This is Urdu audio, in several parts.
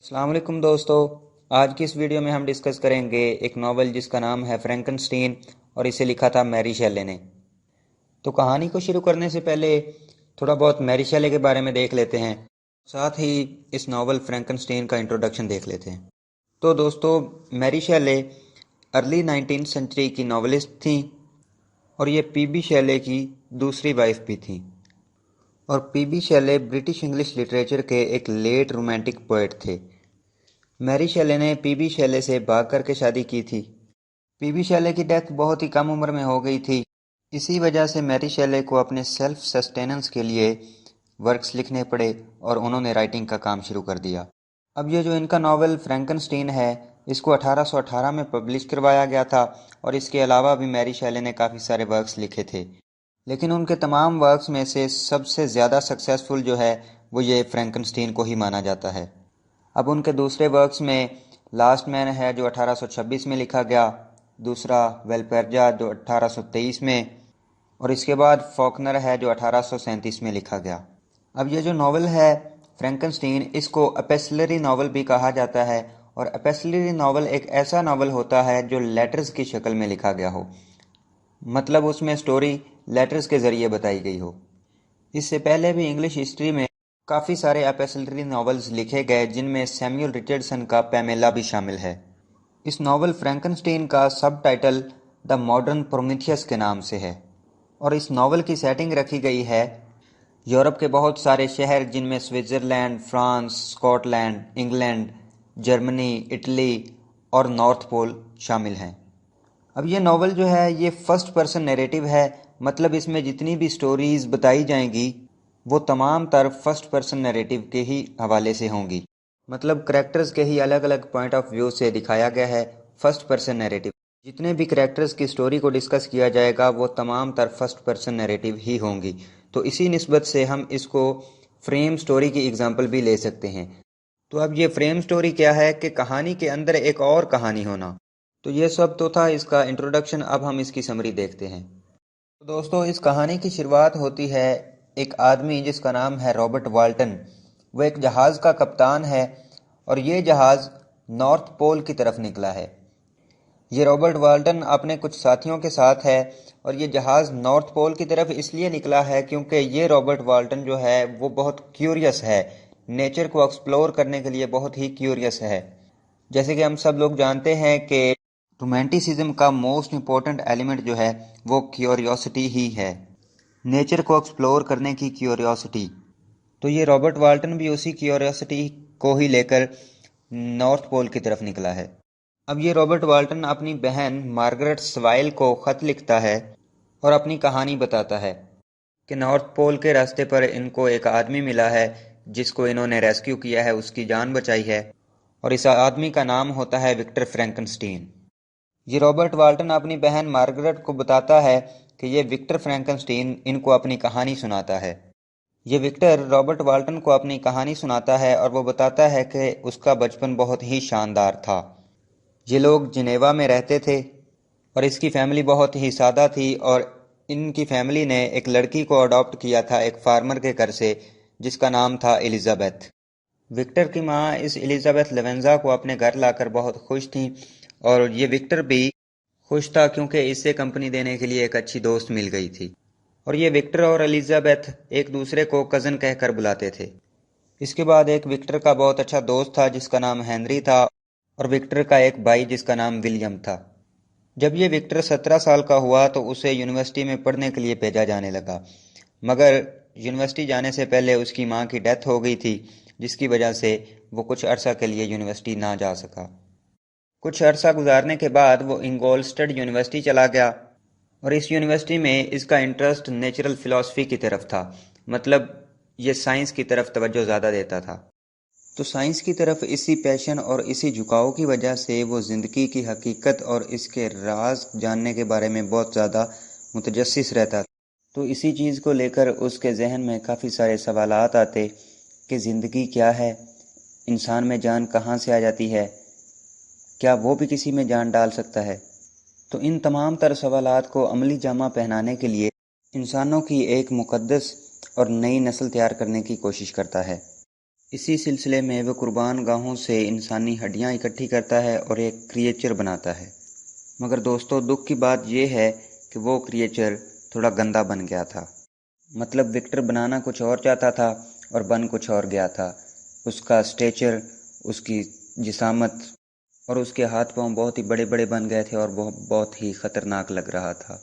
السلام علیکم دوستو، آج کی اس ویڈیو میں ہم ڈسکس کریں گے ایک ناول جس کا نام ہے فرینکنسٹین اور اسے لکھا تھا میری شیلے نے۔ تو کہانی کو شروع کرنے سے پہلے تھوڑا بہت میری شیلے کے بارے میں دیکھ لیتے ہیں، ساتھ ہی اس ناول فرینکنسٹین کا انٹروڈکشن دیکھ لیتے ہیں۔ تو دوستو، میری شیلے ارلی 19 سنچری کی ناولسٹ تھیں اور یہ پی بی شیلے کی دوسری وائف بھی تھیں، اور پی بی شیلے برٹش انگلش لٹریچر کے ایک لیٹ رومانٹک پوئٹ تھے۔ میری شیلے نے پی بی شیلے سے بھاگ کر کے شادی کی تھی۔ پی بی شیلے کی ڈیتھ بہت ہی کم عمر میں ہو گئی تھی، اسی وجہ سے میری شیلے کو اپنے سیلف سسٹیننس کے لیے ورکس لکھنے پڑے اور انہوں نے رائٹنگ کا کام شروع کر دیا۔ اب یہ جو ان کا ناول فرینکنسٹین ہے، اس کو 1818 میں پبلش کروایا گیا تھا، اور اس کے علاوہ بھی میری شیلے نے کافی سارے ورکس لکھے تھے، لیکن ان کے تمام ورکس میں سے سب سے زیادہ سکسیسفل جو ہے وہ یہ فرینکنسٹین کو ہی مانا جاتا ہے۔ اب ان کے دوسرے ورکس میں لاسٹ مین ہے جو 1826 میں لکھا گیا، دوسرا ویلپرجا جو 1823 میں، اور اس کے بعد فوکنر ہے جو 1837 میں لکھا گیا۔ اب یہ جو ناول ہے فرینکنسٹین، اس کو اپیسلری ناول بھی کہا جاتا ہے، اور اپیسلری ناول ایک ایسا ناول ہوتا ہے جو لیٹرز کی شکل میں لکھا گیا ہو، مطلب اس میں سٹوری لیٹرز کے ذریعے بتائی گئی ہو۔ اس سے پہلے بھی انگلش ہسٹری میں کافی سارے اپیسلری ناولز لکھے گئے، جن میں سیمیول رچرڈسن کا پیمیلا بھی شامل ہے۔ اس ناول فرینکنسٹین کا سب ٹائٹل دا ماڈرن پرومیتھیس کے نام سے ہے، اور اس ناول کی سیٹنگ رکھی گئی ہے یورپ کے بہت سارے شہر، جن میں Switzerland, France, Scotland, England, Germany, Italy اور نارتھ پول شامل ہیں۔ اب یہ ناول جو ہے یہ فرسٹ پرسن نیریٹو ہے، مطلب اس میں جتنی بھی سٹوریز بتائی جائیں گی وہ تمام تر فرسٹ پرسن نیریٹو کے ہی حوالے سے ہوں گی، مطلب کریکٹرز کے ہی الگ الگ پوائنٹ آف ویو سے دکھایا گیا ہے فرسٹ پرسن نیریٹو۔ جتنے بھی کریکٹرز کی سٹوری کو ڈسکس کیا جائے گا وہ تمام تر فرسٹ پرسن نیریٹو ہی ہوں گی، تو اسی نسبت سے ہم اس کو فریم سٹوری کی اگزامپل بھی لے سکتے ہیں۔ تو اب یہ فریم سٹوری کیا ہے کہ کہانی کے اندر ایک اور کہانی ہونا۔ تو یہ سب تو تھا اس کا انٹروڈکشن، اب ہم اس کی سمری دیکھتے ہیں۔ تو دوستو، اس کہانی کی شروعات ہوتی ہے ایک آدمی جس کا نام ہے رابرٹ والٹن۔ وہ ایک جہاز کا کپتان ہے، اور یہ جہاز نارتھ پول کی طرف نکلا ہے۔ یہ رابرٹ والٹن اپنے کچھ ساتھیوں کے ساتھ ہے، اور یہ جہاز نارتھ پول کی طرف اس لیے نکلا ہے کیونکہ یہ رابرٹ والٹن جو ہے وہ بہت کیوریس ہے، نیچر کو ایکسپلور کرنے کے لیے بہت ہی کیوریس ہے۔ جیسے کہ ہم سب لوگ جانتے ہیں کہ رومانٹیسزم کا موسٹ امپورٹنٹ ایلیمنٹ جو ہے وہ کیوریوسٹی ہی ہے، نیچر کو ایکسپلور کرنے کی کیوریوسٹی۔ تو یہ رابرٹ والٹن بھی اسی کیوریوسٹی کو ہی لے کر نارتھ پول کی طرف نکلا ہے۔ اب یہ رابرٹ والٹن اپنی بہن مارگریٹ سوائل کو خط لکھتا ہے اور اپنی کہانی بتاتا ہے کہ نارتھ پول کے راستے پر ان کو ایک آدمی ملا ہے جس کو انہوں نے ریسکیو کیا ہے، اس کی جان بچائی ہے، اور اس آدمی کا نام ہوتا ہے وکٹر فرینکنسٹین۔ یہ رابرٹ والٹن اپنی بہن مارگریٹ کو بتاتا ہے کہ یہ وکٹر فرینکنسٹین ان کو اپنی کہانی سناتا ہے۔ یہ وکٹر رابرٹ والٹن کو اپنی کہانی سناتا ہے اور وہ بتاتا ہے کہ اس کا بچپن بہت ہی شاندار تھا۔ یہ لوگ جنیوا میں رہتے تھے، اور اس کی فیملی بہت ہی سادہ تھی، اور ان کی فیملی نے ایک لڑکی کو اڈاپٹ کیا تھا ایک فارمر کے گھر سے، جس کا نام تھا الزابتھ۔ وکٹر کی ماں اس الزابتھ لیونزا کو اپنے گھر لا کر بہت خوش تھیں، اور یہ وکٹر بھی خوش تھا کیونکہ اس سے کمپنی دینے کے لیے ایک اچھی دوست مل گئی تھی، اور یہ وکٹر اور الزابتھ ایک دوسرے کو کزن کہہ کر بلاتے تھے۔ اس کے بعد ایک وکٹر کا بہت اچھا دوست تھا جس کا نام ہنری تھا، اور وکٹر کا ایک بھائی جس کا نام ولیم تھا۔ جب یہ وکٹر 17 سال کا ہوا تو اسے یونیورسٹی میں پڑھنے کے لیے بھیجا جانے لگا، مگر یونیورسٹی جانے سے پہلے اس کی ماں کی ڈیتھ ہو گئی تھی، جس کی وجہ سے وہ کچھ عرصہ کے لیے یونیورسٹی نہ جا سکا۔ کچھ عرصہ گزارنے کے بعد وہ انگولسٹڈ یونیورسٹی چلا گیا، اور اس یونیورسٹی میں اس کا انٹرسٹ نیچرل فلسفی کی طرف تھا، مطلب یہ سائنس کی طرف توجہ زیادہ دیتا تھا۔ تو سائنس کی طرف اسی پیشن اور اسی جھکاؤ کی وجہ سے وہ زندگی کی حقیقت اور اس کے راز جاننے کے بارے میں بہت زیادہ متجسس رہتا تھا۔ تو اسی چیز کو لے کر اس کے ذہن میں کافی سارے سوالات آتے کہ زندگی کیا ہے، انسان میں جان کہاں سے آ جاتی ہے، کیا وہ بھی کسی میں جان ڈال سکتا ہے۔ تو ان تمام تر سوالات کو عملی جامہ پہنانے کے لیے انسانوں کی ایک مقدس اور نئی نسل تیار کرنے کی کوشش کرتا ہے۔ اسی سلسلے میں وہ قربان گاہوں سے انسانی ہڈیاں اکٹھی کرتا ہے اور ایک کریچر بناتا ہے۔ مگر دوستو، دکھ کی بات یہ ہے کہ وہ کریچر تھوڑا گندا بن گیا تھا۔ مطلب وکٹر بنانا کچھ اور چاہتا تھا اور بن کچھ اور گیا تھا۔ اس کا اسٹیچر، اس کی جسامت اور اس کے ہاتھ پاؤں بہت ہی بڑے بڑے بن گئے تھے اور وہ بہت ہی خطرناک لگ رہا تھا۔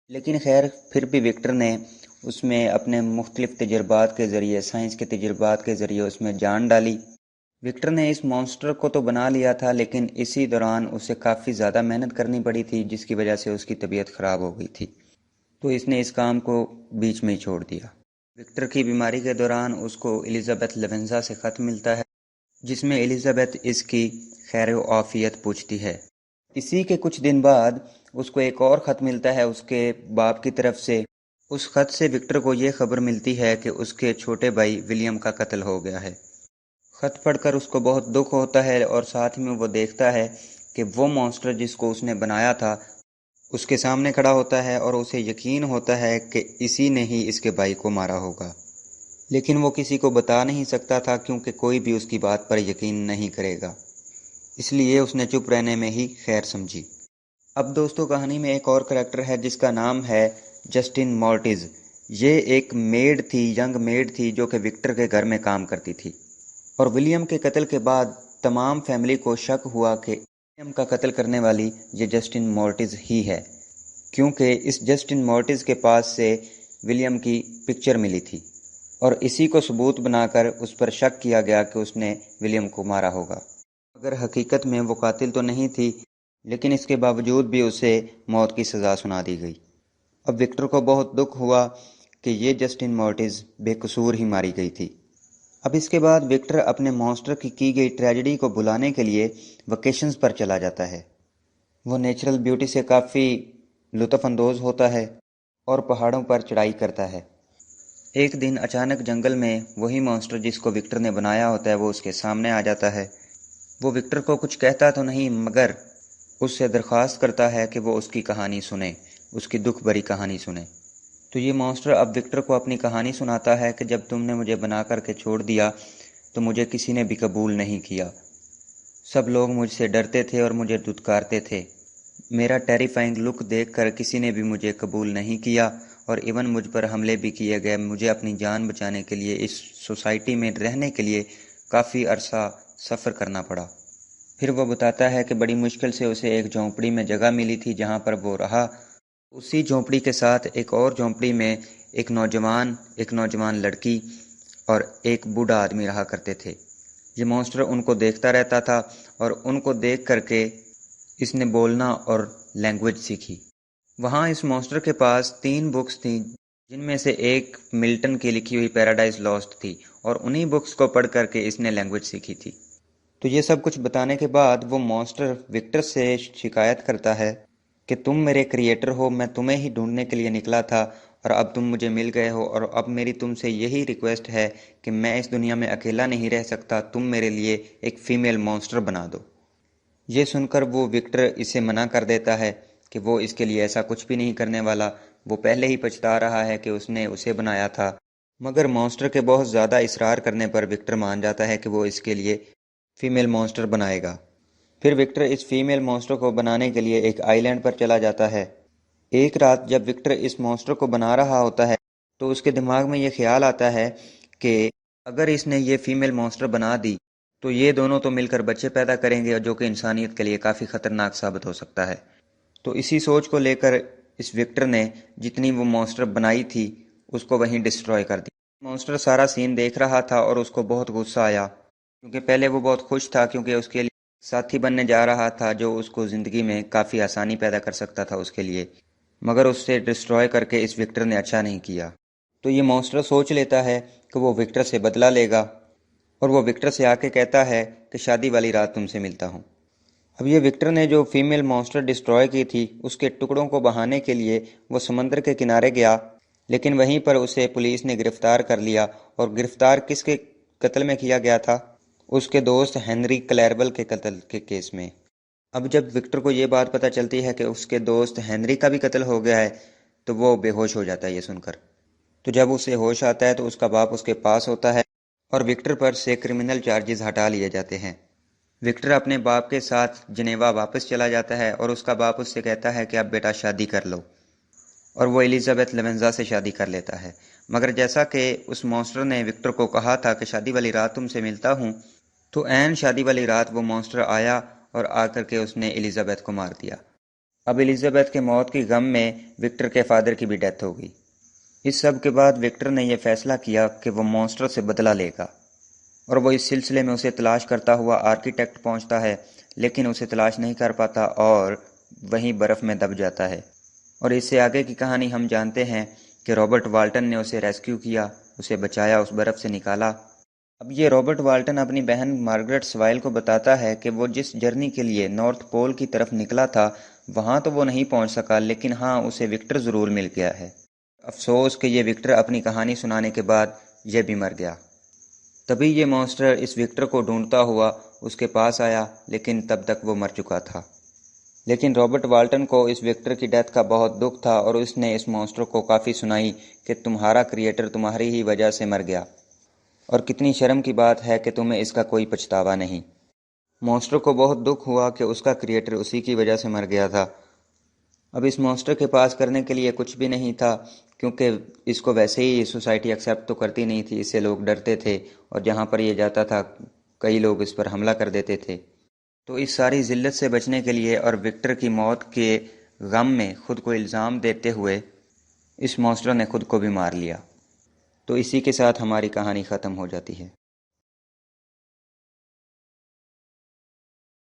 لیکن خیر، پھر بھی وکٹر نے اس میں اپنے مختلف تجربات کے ذریعے، سائنس کے تجربات کے ذریعے اس میں جان ڈالی۔ وکٹر نے اس مانسٹر کو تو بنا لیا تھا، لیکن اسی دوران اسے کافی زیادہ محنت کرنی پڑی تھی، جس کی وجہ سے اس کی طبیعت خراب ہو گئی تھی، تو اس نے اس کام کو بیچ میں ہی چھوڑ دیا۔ وکٹر کی بیماری کے دوران اس کو الزبتھ لیونزا سے خط ملتا ہے، جس میں الزبتھ اس کی خیر و عافیت پوچھتی ہے۔ اسی کے کچھ دن بعد اس کو ایک اور خط ملتا ہے اس کے باپ کی طرف سے۔ اس خط سے وکٹر کو یہ خبر ملتی ہے کہ اس کے چھوٹے بھائی ولیم کا قتل ہو گیا ہے۔ خط پڑھ کر اس کو بہت دکھ ہوتا ہے اور ساتھ میں وہ دیکھتا ہے کہ وہ مانسٹر جس کو اس نے بنایا تھا اس کے سامنے کھڑا ہوتا ہے اور اسے یقین ہوتا ہے کہ اسی نے ہی اس کے بھائی کو مارا ہوگا، لیکن وہ کسی کو بتا نہیں سکتا تھا کیونکہ کوئی بھی اس کی بات پر یقین نہیں کرے گا، اس لیے اس نے چپ رہنے میں ہی خیر سمجھی۔ اب دوستو، کہانی میں ایک اور کریکٹر ہے جس کا نام ہے جسٹن مورٹز۔ یہ ایک میڈ تھی، ینگ میڈ تھی، جو کہ وکٹر کے گھر میں کام کرتی تھی، اور ولیم کے قتل کے بعد تمام فیملی کو شک ہوا کہ ولیم کا قتل کرنے والی یہ جسٹن مورٹز ہی ہے، کیونکہ اس جسٹن مورٹز کے پاس سے ولیم کی پکچر ملی تھی، اور اسی کو ثبوت بنا کر اس پر شک کیا گیا کہ اس نے ولیم کو مارا ہوگا۔ اگر حقیقت میں وہ قاتل تو نہیں تھی، لیکن اس کے باوجود بھی اسے موت کی سزا سنا دی گئی۔ اب وکٹر کو بہت دکھ ہوا کہ یہ جسٹن مورٹز بے قصور ہی ماری گئی تھی۔ اب اس کے بعد وکٹر اپنے مانسٹر کی گئی ٹریجڈی کو بھلانے کے لیے ویکیشنز پر چلا جاتا ہے۔ وہ نیچرل بیوٹی سے کافی لطف اندوز ہوتا ہے اور پہاڑوں پر چڑھائی کرتا ہے۔ ایک دن اچانک جنگل میں وہی مانسٹر جس کو وکٹر نے بنایا ہوتا ہے وہ اس کے سامنے آ جاتا ہے۔ وہ وکٹر کو کچھ کہتا تو نہیں، مگر اس سے درخواست کرتا ہے کہ وہ اس کی کہانی سنے، اس کی دکھ بھری کہانی سنے۔ تو یہ مانسٹر اب وکٹر کو اپنی کہانی سناتا ہے کہ جب تم نے مجھے بنا کر کے چھوڑ دیا تو مجھے کسی نے بھی قبول نہیں کیا، سب لوگ مجھ سے ڈرتے تھے اور مجھے دھتکارتے تھے، میرا ٹیریفائنگ لک دیکھ کر کسی نے بھی مجھے قبول نہیں کیا، اور ایون مجھ پر حملے بھی کیے گئے۔ مجھے اپنی جان بچانے کے لیے اس سوسائٹی میں رہنے کے لیے کافی عرصہ سفر کرنا پڑا۔ پھر وہ بتاتا ہے کہ بڑی مشکل سے اسے ایک جھونپڑی میں جگہ ملی تھی جہاں پر وہ رہا۔ اسی جھونپڑی کے ساتھ ایک اور جھونپڑی میں ایک نوجوان لڑکی اور ایک بوڑھا آدمی رہا کرتے تھے۔ یہ مانسٹر ان کو دیکھتا رہتا تھا اور ان کو دیکھ کر کے اس نے بولنا اور لینگویج سیکھی۔ وہاں اس مانسٹر کے پاس 3 بکس تھیں، جن میں سے ایک ملٹن کی لکھی ہوئی پیراڈائز لاسٹ تھی، اور انہی بکس کو پڑھ کر کے اس نے لینگویج سیکھی تھی۔ تو یہ سب کچھ بتانے کے بعد وہ مانسٹر وکٹر سے شکایت کرتا ہے کہ تم میرے کریٹر ہو، میں تمہیں ہی ڈھونڈنے کے لیے نکلا تھا اور اب تم مجھے مل گئے ہو، اور اب میری تم سے یہی ریکویسٹ ہے کہ میں اس دنیا میں اکیلا نہیں رہ سکتا، تم میرے لیے ایک فیمیل مانسٹر بنا دو۔ یہ سن کر وہ وکٹر اسے منع کر دیتا ہے کہ وہ اس کے لیے ایسا کچھ بھی نہیں کرنے والا، وہ پہلے ہی پچھتا رہا ہے کہ اس نے اسے بنایا تھا۔ مگر مانسٹر کے بہت زیادہ اصرار کرنے پر وکٹر مان جاتا ہے کہ وہ اس کے لیے فیمیل مانسٹر بنائے گا۔ پھر وکٹر اس فیمیل مانسٹر کو بنانے کے لیے ایک آئی لینڈ پر چلا جاتا ہے۔ ایک رات جب وکٹر اس مانسٹر کو بنا رہا ہوتا ہے تو اس کے دماغ میں یہ خیال آتا ہے کہ اگر اس نے یہ فیمیل مانسٹر بنا دی تو یہ دونوں تو مل کر بچے پیدا کریں گے، جو کہ انسانیت کے لیے کافی خطرناک ثابت ہو سکتا ہے۔ تو اسی سوچ کو لے کر اس وکٹر نے جتنی وہ مانسٹر بنائی تھی اس کو وہیں ڈسٹروائے کر دی۔ مانسٹر سارا سین دیکھ رہا تھا اور اس کو بہت غصہ آیا، کیونکہ پہلے وہ بہت خوش تھا کیونکہ اس کے لیے ساتھی بننے جا رہا تھا جو اس کو زندگی میں کافی آسانی پیدا کر سکتا تھا اس کے لیے، مگر اس سے ڈسٹروائے کر کے اس وکٹر نے اچھا نہیں کیا۔ تو یہ مانسٹر سوچ لیتا ہے کہ وہ وکٹر سے بدلہ لے گا، اور وہ وکٹر سے آ کے کہتا ہے کہ شادی والی رات تم سے ملتا ہوں۔ اب یہ وکٹر نے جو فیمیل مانسٹر ڈسٹروائے کی تھی اس کے ٹکڑوں کو بہانے کے لیے وہ سمندر کے کنارے گیا، لیکن وہیں پر اسے پولیس نے گرفتار کر لیا، اور گرفتار کس کے قتل میں کیا گیا تھا؟ اس کے دوست ہنری کلیربل کے قتل کے کیس میں۔ اب جب وکٹر کو یہ بات پتہ چلتی ہے کہ اس کے دوست ہنری کا بھی قتل ہو گیا ہے تو وہ بے ہوش ہو جاتا ہے یہ سن کر۔ تو جب اسے ہوش آتا ہے تو اس کا باپ اس کے پاس ہوتا ہے اور وکٹر پر سے کرمنل چارجز ہٹا لیے جاتے ہیں۔ وکٹر اپنے باپ کے ساتھ جنیوا واپس چلا جاتا ہے اور اس کا باپ اس سے کہتا ہے کہ اب بیٹا شادی کر لو، اور وہ ایلزابتھ لیونزا سے شادی کر لیتا ہے۔ مگر جیسا کہ اس مونسٹر نے وکٹر کو کہا تھا کہ شادی والی رات تم سے ملتا ہوں، تو عین شادی والی رات وہ مونسٹر آیا اور آ کر کے اس نے ایلزابتھ کو مار دیا۔ اب ایلزابتھ کے موت کی غم میں وکٹر کے فادر کی بھی ڈیتھ ہو گئی۔ اس سب کے بعد وکٹر نے یہ فیصلہ کیا کہ وہ مونسٹر سے بدلہ لے گا، اور وہ اس سلسلے میں اسے تلاش کرتا ہوا آرکیٹیکٹ پہنچتا ہے، لیکن اسے تلاش نہیں کر پاتا اور وہیں برف میں دب جاتا ہے۔ اور اس سے آگے کی کہانی ہم جانتے ہیں کہ رابرٹ والٹن نے اسے ریسکیو کیا، اسے بچایا، اس برف سے نکالا۔ اب یہ رابرٹ والٹن اپنی بہن مارگریٹ سوائل کو بتاتا ہے کہ وہ جس جرنی کے لیے نارتھ پول کی طرف نکلا تھا وہاں تو وہ نہیں پہنچ سکا، لیکن ہاں اسے وکٹر ضرور مل گیا ہے۔ افسوس کہ یہ وکٹر اپنی کہانی سنانے کے بعد یہ بھی مر گیا۔ تبھی یہ مونسٹر اس وکٹر کو ڈھونڈتا ہوا اس کے پاس آیا، لیکن تب تک وہ مر چکا تھا۔ لیکن رابرٹ والٹن کو اس وکٹر کی ڈیتھ کا بہت دکھ تھا، اور اس نے اس مونسٹر کو کافی سنائی کہ تمہارا کریٹر تمہاری ہی وجہ سے مر گیا، اور کتنی شرم کی بات ہے کہ تمہیں اس کا کوئی پچھتاوا نہیں۔ مونسٹر کو بہت دکھ ہوا کہ اس کا کریٹر اسی کی وجہ سے مر گیا تھا۔ اب اس مونسٹر کے پاس کرنے کے لیے کچھ بھی نہیں تھا، کیونکہ اس کو ویسے ہی سوسائٹی ایکسیپٹ تو کرتی نہیں تھی، اس سے لوگ ڈرتے تھے، اور جہاں پر یہ جاتا تھا کئی لوگ اس پر حملہ کر دیتے تھے۔ تو اس ساری ذلت سے بچنے کے لیے اور وکٹر کی موت کے غم میں خود کو الزام دیتے ہوئے اس مونسٹر نے خود کو بھی مار لیا۔ تو اسی کے ساتھ ہماری کہانی ختم ہو جاتی ہے۔